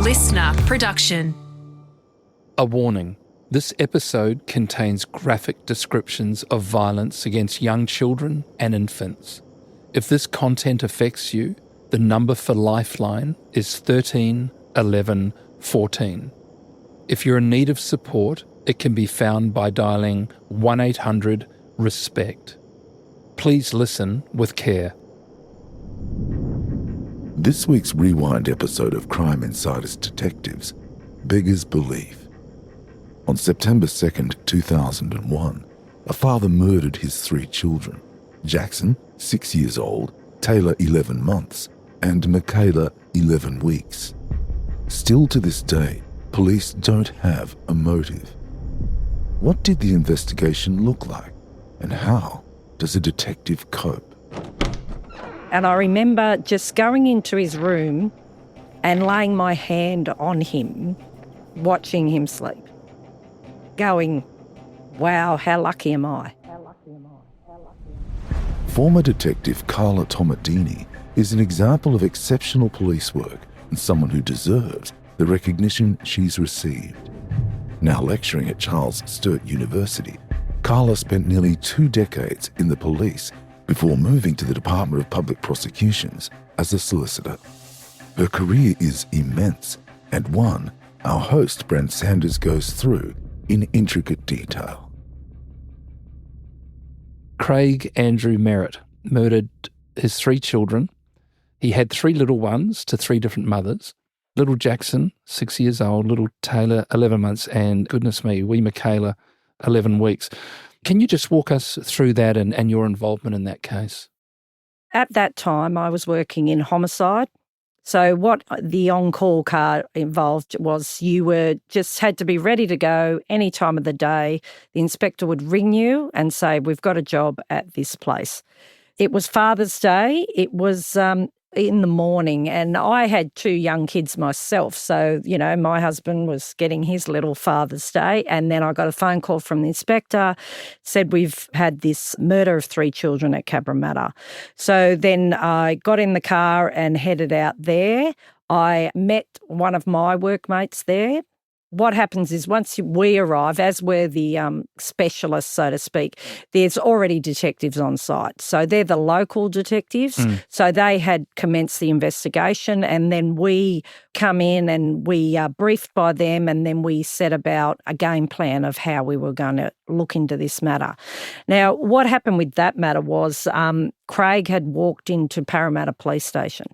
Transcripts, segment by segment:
LiSTNR production. A warning. This episode contains graphic descriptions of violence against young children and infants. If this content affects you, the number for Lifeline is 13 11 14. If you're in need of support, it can be found by dialing 1-800-RESPECT. Please listen with care. This week's Rewind episode of Crime Insider's Detectives beggars belief. On September 2nd, 2001, a father murdered his 3 children, Jackson, 6 years old, Taylah, 11 months, and Mikaylah, 11 weeks. Still to this day, police don't have a motive. What did the investigation look like, and how does a detective cope? And I remember just going into his room and laying my hand on him, watching him sleep, going, wow, how lucky am I? Former Detective Carla Tomadini is an example of exceptional police work and someone who deserves the recognition she's received. Now lecturing at Charles Sturt University, Carla spent nearly 2 decades in the police before moving to the Department of Public Prosecutions as a solicitor. Her career is immense, and one our host Brent Sanders goes through in intricate detail. Craig Andrew Merritt murdered his 3 children. He had 3 little ones to 3 different mothers. Little Jackson, 6 years old, little Taylah, 11 months, and goodness me, wee Mikaylah, 11 weeks. Can you just walk us through that and your involvement in that case? At that time, I was working in homicide. So what the on-call car involved was you had to be ready to go any time of the day. The inspector would ring you and say, we've got a job at this place. It was Father's Day. It was in the morning, and I had 2 young kids myself. So, my husband was getting his little Father's Day, and then I got a phone call from the inspector, said we've had this murder of 3 children at Cabramatta. So then I got in the car and headed out there. I met one of my workmates there. What happens is once we arrive, as we're the specialists, so to speak, there's already detectives on site. So they're the local detectives. So they had commenced the investigation, and then we come in and we are briefed by them, and then we set about a game plan of how we were going to look into this matter. Now, what happened with that matter was Craig had walked into Parramatta Police Station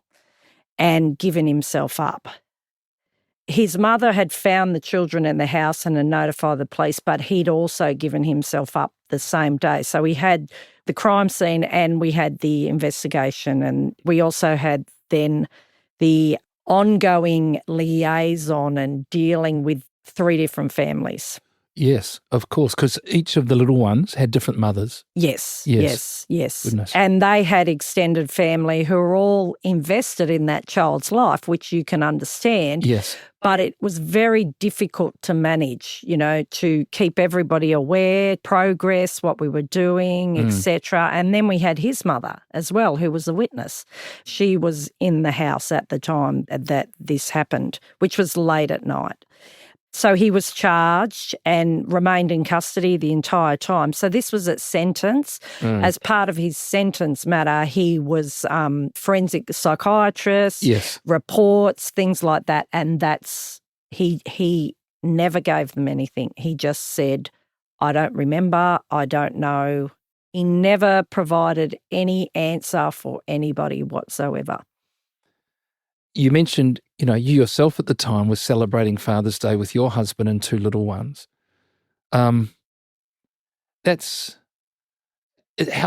and given himself up. His mother had found the children in the house and had notified the police, but he'd also given himself up the same day. So we had the crime scene and we had the investigation, and we also had then the ongoing liaison and dealing with 3 different families. Yes, of course, because each of the little ones had different mothers. Yes. Goodness. And they had extended family who were all invested in that child's life, which you can understand. Yes. But it was very difficult to manage, to keep everybody aware, progress, what we were doing, etc. And then we had his mother as well, who was a witness. She was in the house at the time that this happened, which was late at night. So he was charged and remained in custody the entire time. So this was at sentence. As part of his sentence matter, he was forensic psychiatrist, reports, things like that. And he never gave them anything. He just said, I don't remember, I don't know. He never provided any answer for anybody whatsoever. You mentioned, you yourself at the time was celebrating Father's Day with your husband and 2 little ones. How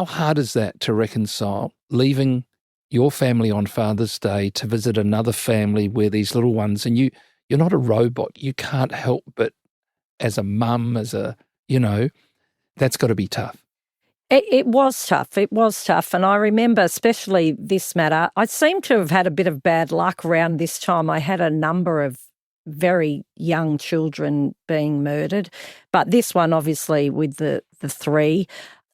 hard is that to reconcile, leaving your family on Father's Day to visit another family where these little ones, and you're not a robot, you can't help but as a mum, that's got to be tough. It was tough. It was tough. And I remember especially this matter, I seem to have had a bit of bad luck around this time. I had a number of very young children being murdered. But this one, obviously, with the 3,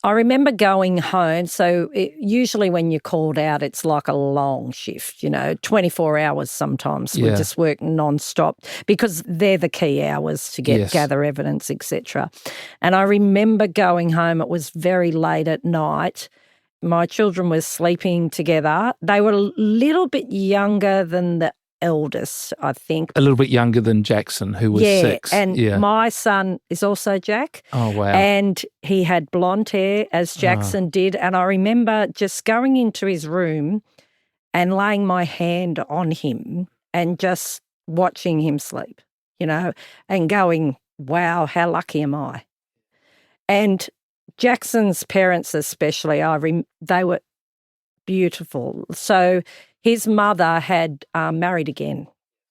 I remember going home. So usually when you're called out, it's like a long shift, 24 hours sometimes. We just work nonstop because they're the key hours to gather evidence, etc. And I remember going home. It was very late at night. My children were sleeping together. They were a little bit younger than the eldest, I think. A little bit younger than Jackson, who was 6. And my son is also Jack. Oh, wow. And he had blonde hair, as Jackson did. And I remember just going into his room and laying my hand on him and just watching him sleep, and going, wow, how lucky am I? And Jackson's parents especially, they were beautiful. So his mother had married again,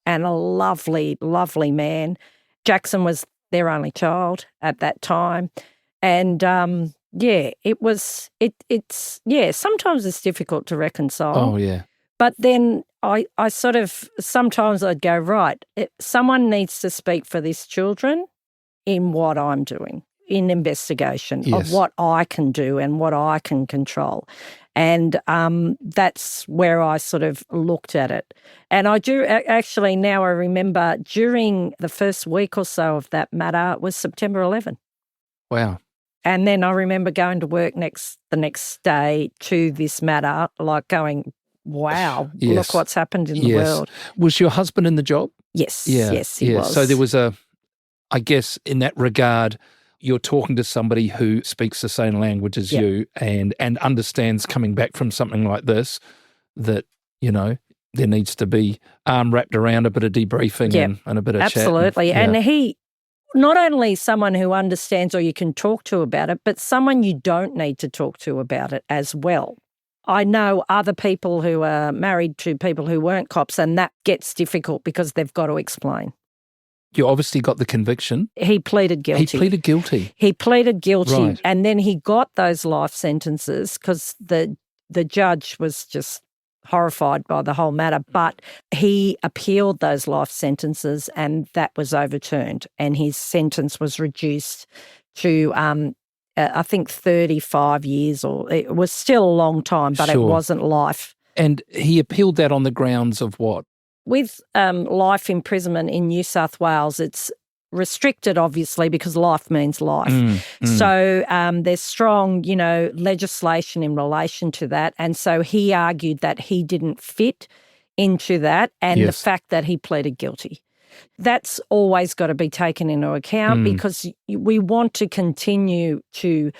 and a lovely, lovely man. Jackson was their only child at that time. And, sometimes it's difficult to reconcile. Oh, yeah. But then I sometimes I'd go, right, someone needs to speak for these children in what I'm doing, in investigation of what I can do and what I can control. And that's where I sort of looked at it. And I do actually now I remember during the first week or so of that matter, it was September 11. Wow. And then I remember going to work the next day to this matter, like going, wow, look what's happened in the world. Was your husband in the job? Yes, Yeah. Yes, he was. So there was I guess in that regard, you're talking to somebody who speaks the same language as you and understands coming back from something like this that, there needs to be wrapped around a bit of debriefing and a bit of chat. Absolutely. And he, not only someone who understands or you can talk to about it, but someone you don't need to talk to about it as well. I know other people who are married to people who weren't cops, and that gets difficult because they've got to explain. You obviously got the conviction. He pleaded guilty. He pleaded guilty, right. And then he got those life sentences because the judge was just horrified by the whole matter. But he appealed those life sentences, and that was overturned, and his sentence was reduced to, I think, 35 years, or it was still a long time, but It wasn't life. And he appealed that on the grounds of what? With life imprisonment in New South Wales, it's restricted, obviously, because life means life. So there's strong, legislation in relation to that. And so he argued that he didn't fit into that, and the fact that he pleaded guilty. That's always got to be taken into account because we want to continue to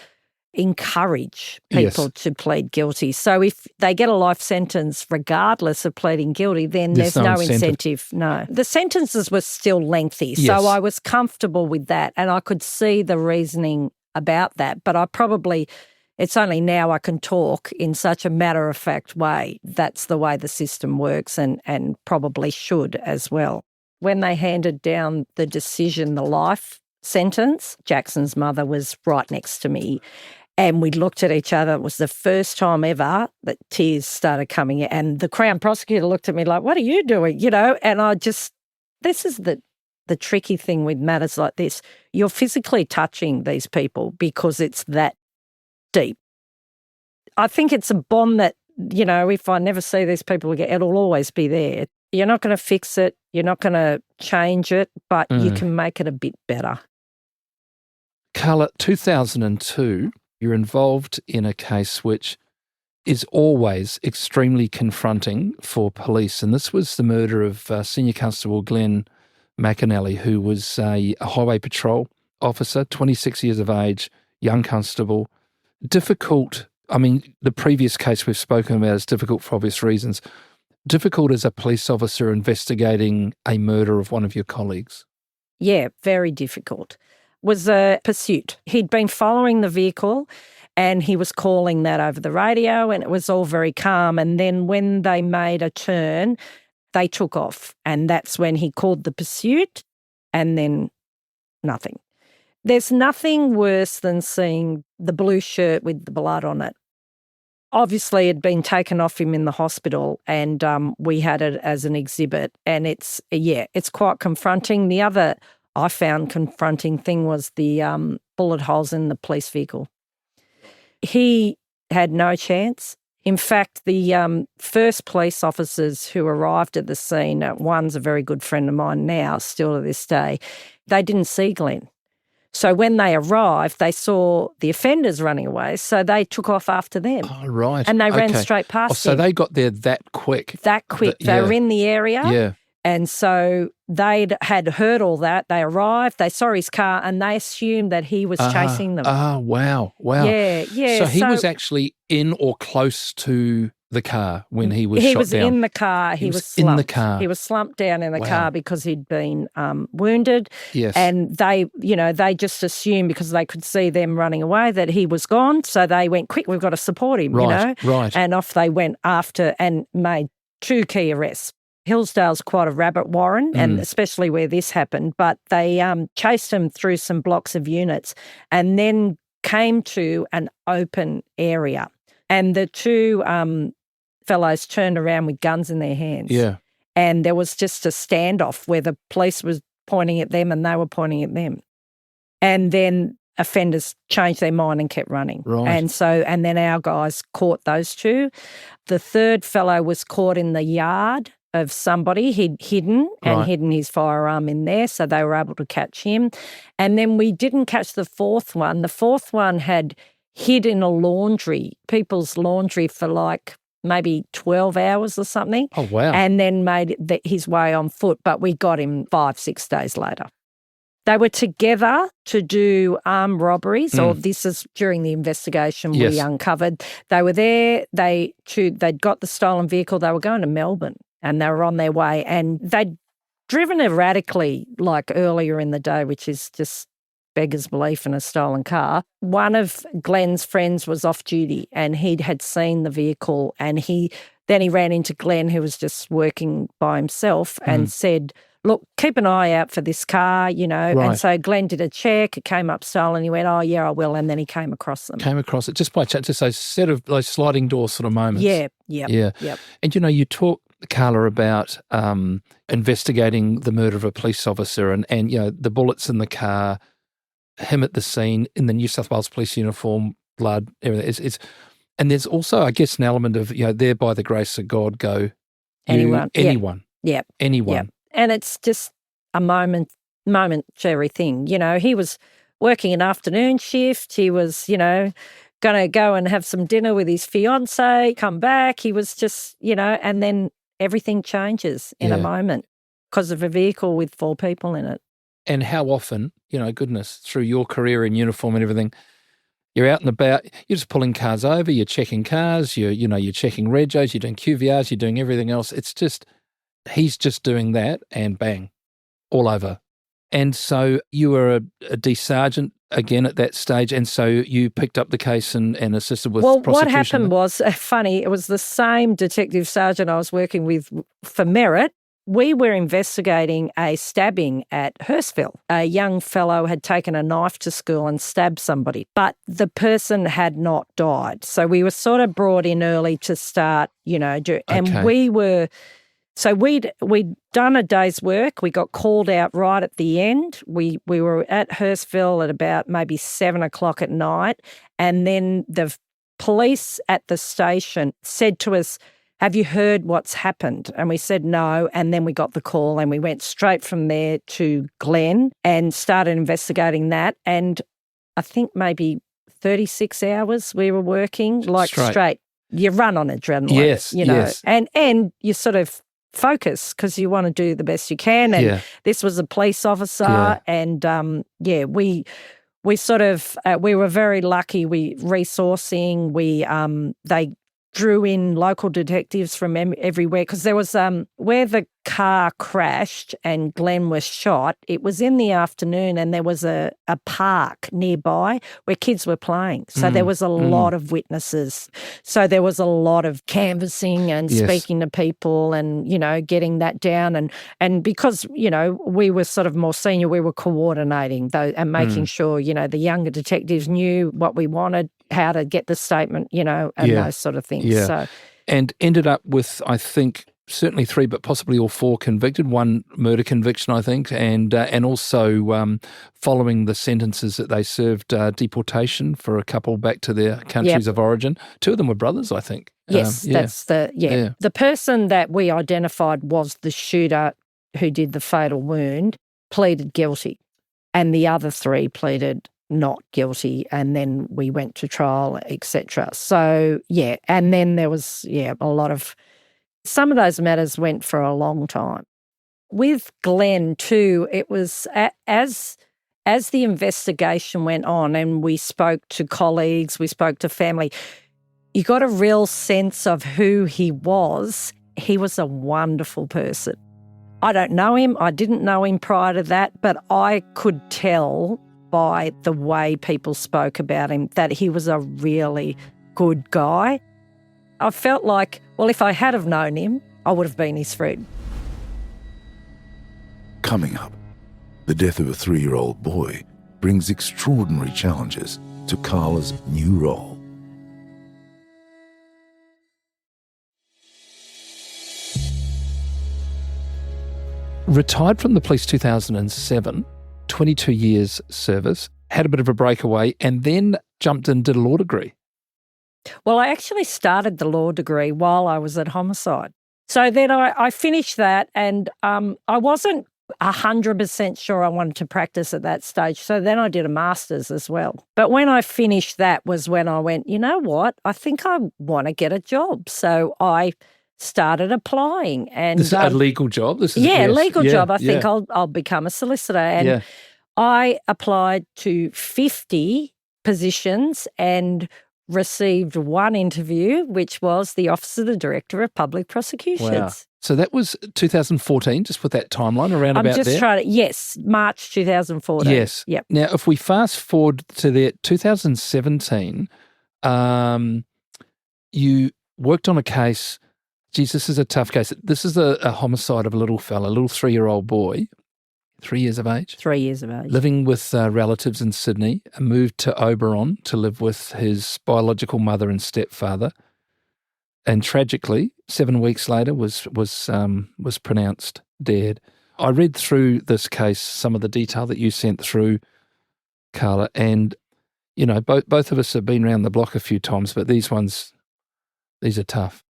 encourage people to plead guilty. So if they get a life sentence regardless of pleading guilty, then there's no incentive. No. The sentences were still lengthy, so I was comfortable with that, and I could see the reasoning about that. But it's only now I can talk in such a matter-of-fact way. That's the way the system works, and probably should as well. When they handed down the decision, the life sentence, Jackson's mother was right next to me. And we looked at each other. It was the first time ever that tears started coming out. And the Crown prosecutor looked at me like, what are you doing? And this is the tricky thing with matters like this. You're physically touching these people because it's that deep. I think it's a bond that, if I never see these people again, it'll always be there. You're not going to fix it. You're not going to change it, but you can make it a bit better. Carla, 2002, you're involved in a case which is always extremely confronting for police, and this was the murder of Senior Constable Glenn McAnally, who was a highway patrol officer, 26 years of age, young constable. Difficult, the previous case we've spoken about is difficult for obvious reasons. Difficult as a police officer investigating a murder of one of your colleagues. Yeah, very difficult. Was a pursuit. He'd been following the vehicle and he was calling that over the radio, and it was all very calm. And then when they made a turn, they took off, and that's when he called the pursuit, and then nothing. There's nothing worse than seeing the blue shirt with the blood on it. Obviously, it had been taken off him in the hospital, and we had it as an exhibit, and it's quite confronting. The other I found confronting thing was the bullet holes in the police vehicle. he had no chance. In fact, the first police officers who arrived at the scene, one's a very good friend of mine now, still to this day, they didn't see Glenn. So when they arrived, they saw the offenders running away, so they took off after them. Oh, right. And they ran straight past him. So they got there that quick. That quick. They were in the area. Yeah. And so they had heard all that. They arrived, they saw his car, and they assumed that he was chasing them. Oh, wow. Yeah. So he was actually in or close to the car when he was shot down? He was in the car. He was slumped. In the car. He was slumped down in the car because he'd been wounded. Yes. And they just assumed, because they could see them running away, that he was gone. So they went, quick, we've got to support him, Right. And off they went after and made 2 key arrests. Hillsdale's quite a rabbit warren, and especially where this happened, but they chased him through some blocks of units and then came to an open area. And the 2 fellows turned around with guns in their hands. Yeah. And there was just a standoff where the police was pointing at them and they were pointing at them. And then offenders changed their mind and kept running. Right. And then our guys caught those 2. The 3rd fellow was caught in the yard of somebody. He'd hidden his firearm in there, so they were able to catch him. And then we didn't catch the 4th one. The 4th one had hid in a laundry, people's laundry, for like maybe 12 hours or something. Oh, wow. And then made his way on foot, but we got him 5-6 days later. They were together to do armed robberies, or this is during the investigation we uncovered. They were there, they'd got the stolen vehicle, they were going to Melbourne. And they were on their way, and they'd driven erratically like earlier in the day, which is just beggars belief in a stolen car. One of Glenn's friends was off duty and he had seen the vehicle, and then he ran into Glenn, who was just working by himself, and said, look, keep an eye out for this car, Right. And so Glenn did a check, it came up stolen, he went, oh, yeah, I will, and then he came across them. Came across it just by chance, just a set of those sliding door sort of moments. Yeah. And, you talk, Carla, about investigating the murder of a police officer and the bullets in the car, him at the scene in the New South Wales police uniform, blood, everything. And there's also, I guess, an element of, there by the grace of God go anyone. Anyone. Yep. Anyone. Yep. And it's just a momentary thing. He was working an afternoon shift. He was, going to go and have some dinner with his fiancée, come back. He was just, and then everything changes in a moment because of a vehicle with 4 people in it. And how often, goodness, through your career in uniform and everything, you're out and about, you're just pulling cars over, you're checking cars, you're checking regos, you're doing QVRs, you're doing everything else. It's just, he's just doing that and bang, all over. And so you were a D sergeant again at that stage, and so you picked up the case and assisted with prosecution. Well, what happened was, funny, it was the same detective sergeant I was working with for merit. We were investigating a stabbing at Hurstville. A young fellow had taken a knife to school and stabbed somebody, but the person had not died. So we were sort of brought in early to start, and we were... So we'd done a day's work. We got called out right at the end. We were at Hurstville at about maybe 7:00 at night, and then the police at the station said to us, have you heard what's happened? And we said no, and then we got the call and we went straight from there to Glen and started investigating that. And I think maybe 36 hours we were working, like straight. You run on adrenaline, yes. And you sort of focus because you want to do the best you can. And this was a police officer, and we sort of we were very lucky. We resourcing. They drew in local detectives from everywhere because there was where the car crashed and Glenn was shot. It was in the afternoon, and there was a park nearby where kids were playing. So there was a lot of witnesses. So there was a lot of canvassing and speaking to people and, getting that down. And because, we were sort of more senior, we were coordinating and making sure, the younger detectives knew what we wanted, how to get the statement, and those sort of things. Yeah. So, and ended up with, I think, certainly 3, but possibly all 4 convicted, 1 murder conviction, I think, and also following the sentences that they served, deportation for a couple back to their countries of origin. 2 of them were brothers, I think. Yes, that's the person that we identified was the shooter who did the fatal wound, pleaded guilty, and the other 3 pleaded not guilty, and then we went to trial, etc. So, and then there was, a lot of, some of those matters went for a long time. With Glenn too, it was as the investigation went on and we spoke to colleagues, we spoke to family, you got a real sense of who he was. He was a wonderful person. I don't know him. I didn't know him prior to that, but I could tell by the way people spoke about him that he was a really good guy. I felt like, well, if I had have known him, I would have been his friend. Coming up, the death of a 3-year-old boy brings extraordinary challenges to Carla's new role. Retired from the police 2007, 22 years service, had a bit of a breakaway, and then jumped and did a law degree. Well, I actually started the law degree while I was at homicide. So then I finished that, and I wasn't 100% sure I wanted to practice at that stage. So then I did a master's as well. But when I finished that was when I went, you know what, I think I want to get a job. So I started applying. And this is a legal job? This is legal job. I think I'll become a solicitor. And I applied to 50 positions and received 1 interview, which was the Office of the Director of Public Prosecutions. Wow. So that was 2014, just put that timeline around about there. Yes, March 2014. Yes. Yep. Now, if we fast forward to the 2017, you worked on a case. Geez, this is a tough case. This is a homicide of a little fella, a little 3-year-old boy, 3 years of age. 3 years of age. Living with relatives in Sydney, moved to Oberon to live with his biological mother and stepfather. And tragically, 7 weeks later, was pronounced dead. I read through this case, some of the detail that you sent through, Carla, and you know, both of us have been around the block a few times, but these are tough.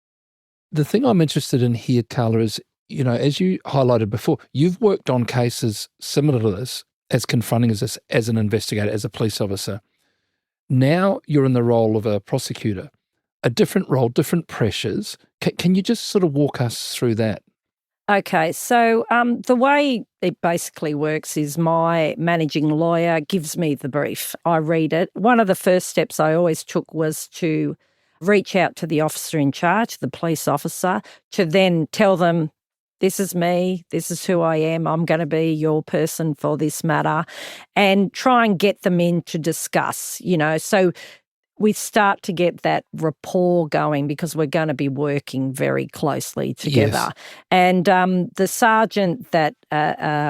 The thing I'm interested in here, Carla, is, you know, as you highlighted before, you've worked on cases similar to this, as confronting as this, as an investigator, as a police officer. Now you're in the role of a prosecutor. A different role, different pressures. Can you just sort of walk us through that? Okay, so the way it basically works is my managing lawyer gives me the brief. I read it. One of the first steps I always took was to reach out to the officer in charge, the police officer, to then tell them, this is me, this is who I am, I'm going to be your person for this matter, and try and get them in to discuss, you know. So we start to get that rapport going because we're going to be working very closely together. Yes. And the sergeant that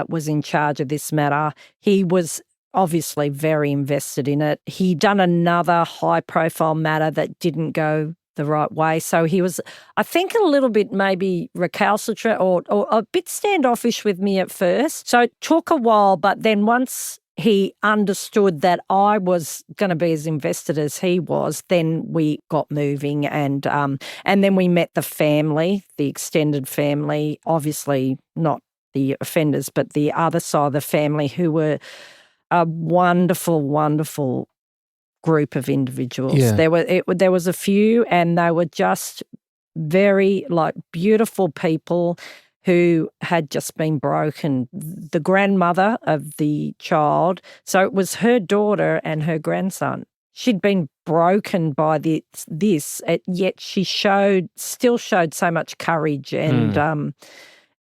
was in charge of this matter, he was obviously very invested in it. He'd done another high-profile matter that didn't go the right way. So he was, I think, a little bit maybe recalcitrant or a bit standoffish with me at first. So it took a while, but then once he understood that I was going to be as invested as he was, then we got moving, and then we met the family, the extended family, obviously not the offenders, but the other side of the family, who were a wonderful, wonderful group of individuals. Yeah. There was a few, and they were just very beautiful people who had just been broken. The grandmother of the child, so it was her daughter and her grandson. She'd been broken by this, yet she still showed so much courage and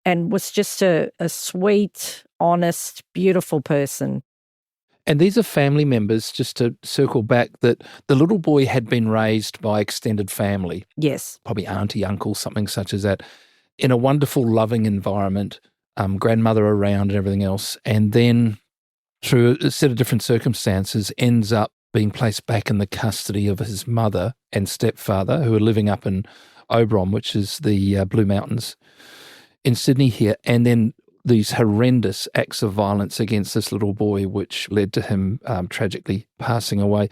was just a sweet, honest, beautiful person. And these are family members, just to circle back, that the little boy had been raised by extended family. Yes. Probably auntie, uncle, something such as that, in a wonderful, loving environment, grandmother around and everything else, and then through a set of different circumstances ends up being placed back in the custody of his mother and stepfather, who are living up in Oberon, which is the Blue Mountains in Sydney here, and then these horrendous acts of violence against this little boy, which led to him tragically passing away.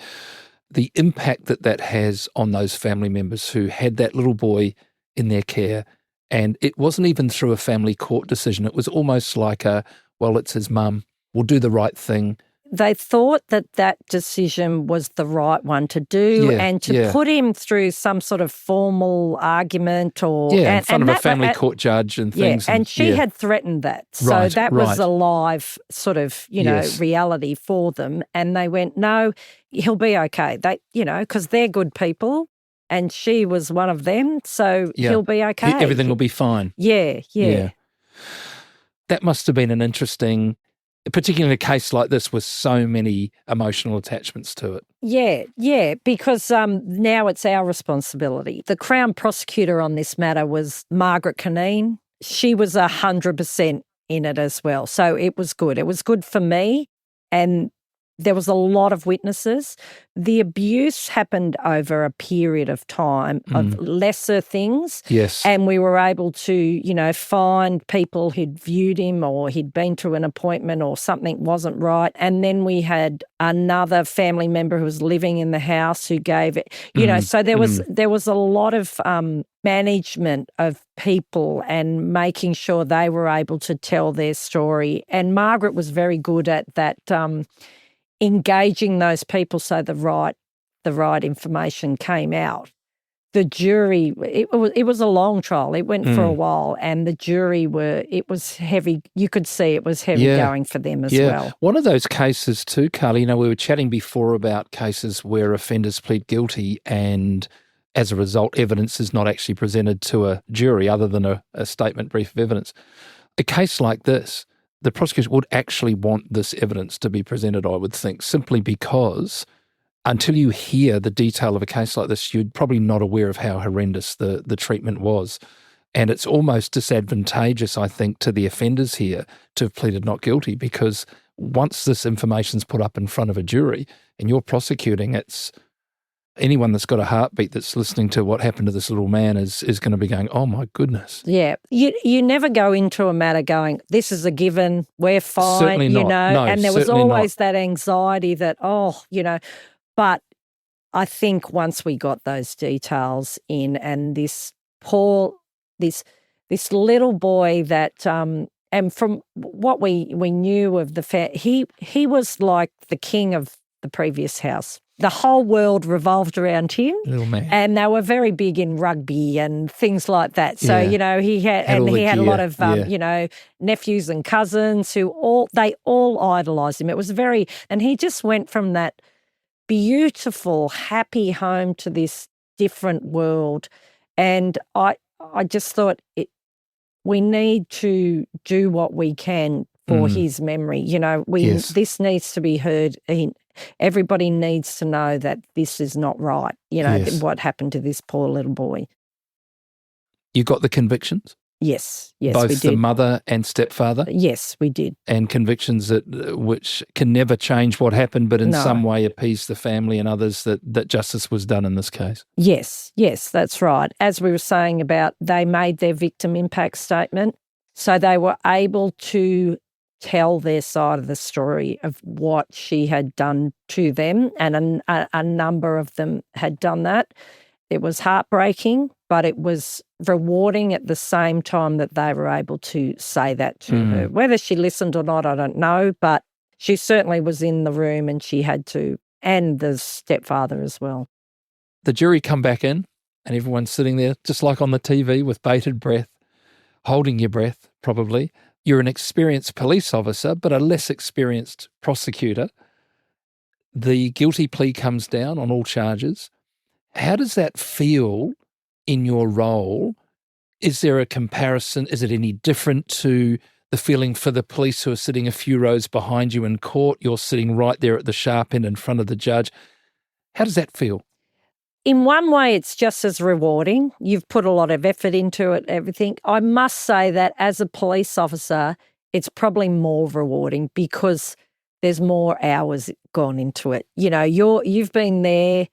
The impact that has on those family members who had that little boy in their care, and it wasn't even through a family court decision. It was almost like it's his mum, we'll do the right thing. They thought that decision was the right one to do and to put him through some sort of formal argument or... in front of a family court judge and things. And she had threatened that. So that was a live sort of, reality for them. And they went, no, he'll be okay. They, because they're good people and she was one of them, so he'll be okay. Everything will be fine. Yeah. That must have been an interesting... particularly in a case like this with so many emotional attachments to it. Yeah, because now it's our responsibility. The Crown prosecutor on this matter was Margaret Caneen. She was 100% in it as well. So it was good. It was good for me, and there was a lot of witnesses. The abuse happened over a period of time of lesser things. Yes. And we were able to, find people who'd viewed him or he'd been to an appointment or something wasn't right. And then we had another family member who was living in the house who gave it, so there was a lot of management of people and making sure they were able to tell their story. And Margaret was very good at that, engaging those people so the right information came out. The jury, it was a long trial. It went for a while, and the jury it was heavy. You could see it was heavy going for them as well. One of those cases too, Carly, we were chatting before about cases where offenders plead guilty and as a result evidence is not actually presented to a jury other than a statement brief of evidence. A case like this, the prosecution would actually want this evidence to be presented, I would think, simply because until you hear the detail of a case like this, you're probably not aware of how horrendous the treatment was. And it's almost disadvantageous, I think, to the offenders here to have pleaded not guilty, because once this information's put up in front of a jury and you're prosecuting, it's anyone that's got a heartbeat that's listening to what happened to this little man is going to be going, oh my goodness. Yeah. You never go into a matter going, this is a given, we're fine, Certainly not. No, and there was certainly always not. that anxiety that, but I think once we got those details in and this little boy that, and from what we knew of he was like the king of the previous house. The whole world revolved around him. Little man. And they were very big in rugby and things like that. So, he had a lot of, nephews and cousins who all idolised him. It was and he just went from that beautiful, happy home to this different world. And I just thought we need to do what we can for his memory. This needs to be heard. Everybody needs to know that this is not right, what happened to this poor little boy. You got the convictions? Yes, both we did. The mother and stepfather? Yes, we did. And convictions which can never change what happened, but in some way appease the family and others that justice was done in this case? Yes, that's right. As we were saying about, they made their victim impact statement, so they were able to tell their side of the story of what she had done to them, and a number of them had done that. It was heartbreaking, but it was rewarding at the same time that they were able to say that to her. Whether she listened or not, I don't know, but she certainly was in the room and she had to, and the stepfather as well. The jury come back in and everyone's sitting there just like on the TV with bated breath, holding your breath probably. You're an experienced police officer, but a less experienced prosecutor. The guilty plea comes down on all charges. How does that feel in your role? Is there a comparison? Is it any different to the feeling for the police who are sitting a few rows behind you in court? You're sitting right there at the sharp end in front of the judge. How does that feel? In one way, it's just as rewarding. You've put a lot of effort into it, everything. I must say that as a police officer, it's probably more rewarding because there's more hours gone into it. You've been there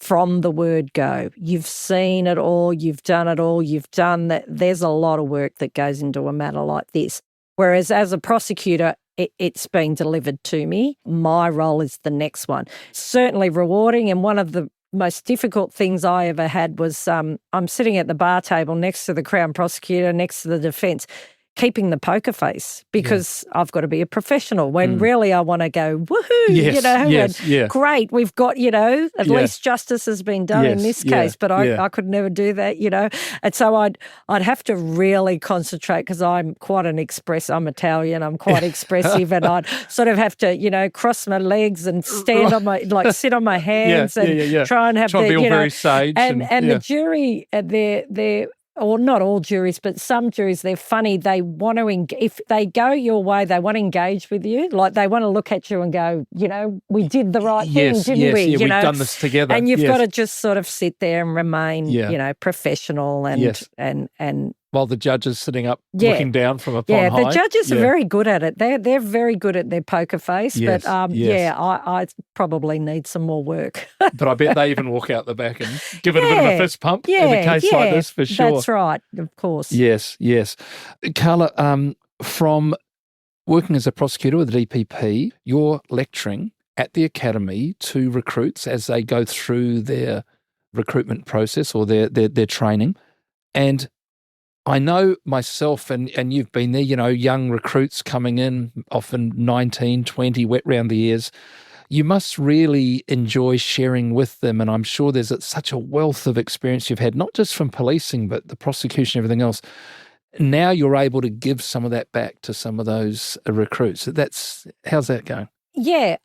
from the word go. You've seen it all, you've done it all, you've done that. There's a lot of work that goes into a matter like this. Whereas as a prosecutor, it's been delivered to me. My role is the next one. Certainly rewarding, and one of the most difficult things I ever had was I'm sitting at the bar table next to the Crown Prosecutor, next to the defence, keeping the poker face because I've got to be a professional when really I want to go, woohoo, and great, we've got, at least justice has been done in this case, but I could never do that, And so I'd have to really concentrate because I'm quite I'm Italian, I'm quite expressive and I'd sort of have to, cross my legs and stand on my, sit on my hands and try and have be all very sage. And the jury, they're or not all juries, but some juries, they're funny. They want to, if they go your way, they want to engage with you. Like they want to look at you and go, we did the right thing, didn't we? We've done this together. And you've got to just sort of sit there and remain, professional and while the judge is sitting up looking down from upon high. Yeah, the judges are very good at it. They're very good at their poker face. But I probably need some more work. But I bet they even walk out the back and give it a bit of a fist pump in a case like this, for sure. That's right, of course. Yes. Carla, from working as a prosecutor with the DPP, you're lecturing at the academy to recruits as they go through their recruitment process or their training. And I know myself, and you've been there, young recruits coming in, often 19, 20, wet round the ears. You must really enjoy sharing with them, and I'm sure there's such a wealth of experience you've had, not just from policing, but the prosecution, everything else. Now you're able to give some of that back to some of those recruits. How's that going? Yeah.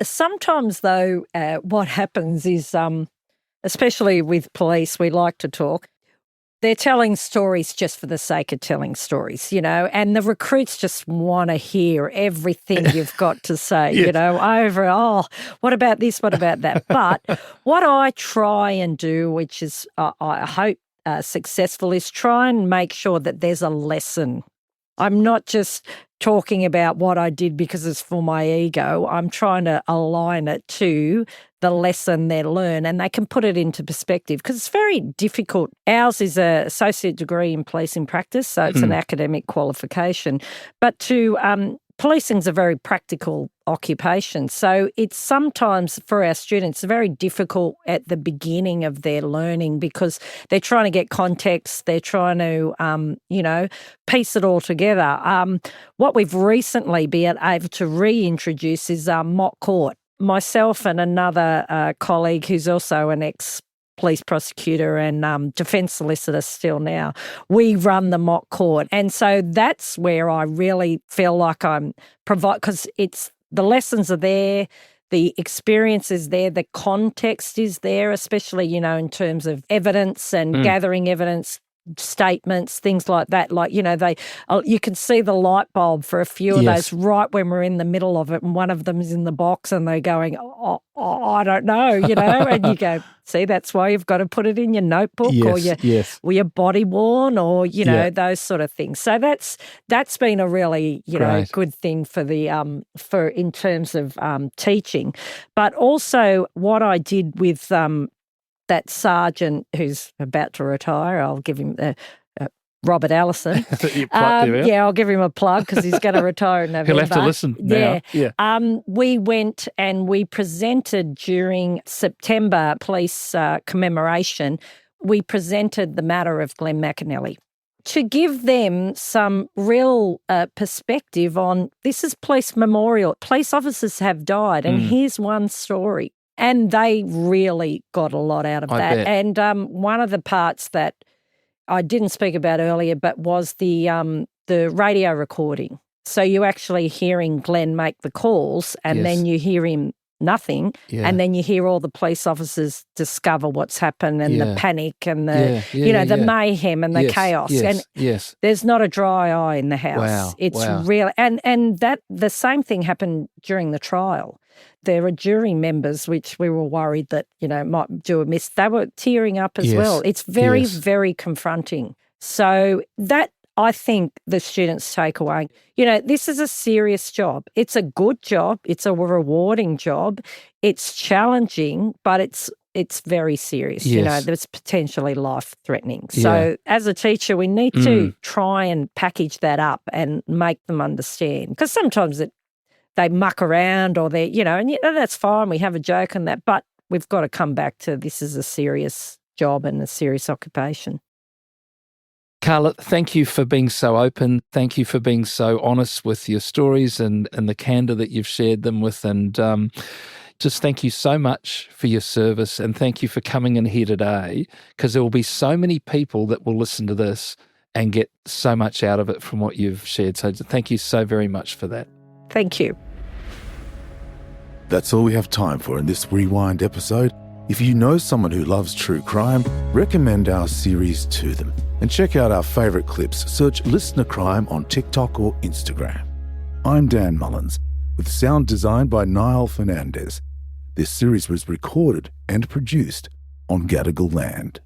Sometimes, though, what happens is, especially with police, we like to talk. They're telling stories just for the sake of telling stories, and the recruits just want to hear everything you've got to say, what about this, what about that? But what I try and do, which is I hope successful, is try and make sure that there's a lesson. I'm not just talking about what I did because it's for my ego. I'm trying to align it to the lesson they learn, and they can put it into perspective because it's very difficult. Ours is an associate degree in policing practice, so it's an academic qualification. But policing is a very practical occupation. So it's sometimes for our students very difficult at the beginning of their learning because they're trying to get context, they're trying to, piece it all together. What we've recently been able to reintroduce is mock court. Myself and another colleague who's also an ex-police prosecutor and defence solicitor still now, we run the mock court. And so that's where I really feel like I'm because the lessons are there, the experience is there, the context is there, especially, in terms of evidence and gathering evidence, statements, things like that. Like, you can see the light bulb for a few of those right when we're in the middle of it, and one of them is in the box and they're going, I don't know, and you go, see, that's why you've got to put it in your notebook or your body worn or, those sort of things. So that's been a really, good thing for the for in terms of teaching. But also what I did with that sergeant who's about to retire, I'll give him Robert Allison. I'll give him a plug because he's going to retire in November. He'll have to listen now. We went and we presented during September police commemoration. We presented the matter of Glenn McAnally to give them some real perspective on this is police memorial. Police officers have died, and here's one story. And they really got a lot out of that. Bet. And one of the parts that I didn't speak about earlier, but was the radio recording. So you actually hearing Glenn make the calls, and then you hear him nothing, and then you hear all the police officers discover what's happened and the panic and the the mayhem and the chaos. And there's not a dry eye in the house. Wow. It's real, and that the same thing happened during the trial. There are jury members, which we were worried that, might do a miss. They were tearing up as well. It's very, very confronting. So that, I think, the students take away. This is a serious job. It's a good job. It's a rewarding job. It's challenging, but it's it's very serious. Yes. That's potentially life-threatening. Yeah. So as a teacher, we need to try and package that up and make them understand. Because sometimes they muck around or and that's fine. We have a joke on that. But we've got to come back to this is a serious job and a serious occupation. Carla, thank you for being so open. Thank you for being so honest with your stories and the candour that you've shared them with. And just thank you so much for your service, and thank you for coming in here today, because there will be so many people that will listen to this and get so much out of it from what you've shared. So thank you so very much for that. Thank you. That's all we have time for in this Rewind episode. If you know someone who loves true crime, recommend our series to them. And check out our favourite clips. Search LiSTNR Crime on TikTok or Instagram. I'm Dan Mullins, with sound designed by Niall Fernandez. This series was recorded and produced on Gadigal land.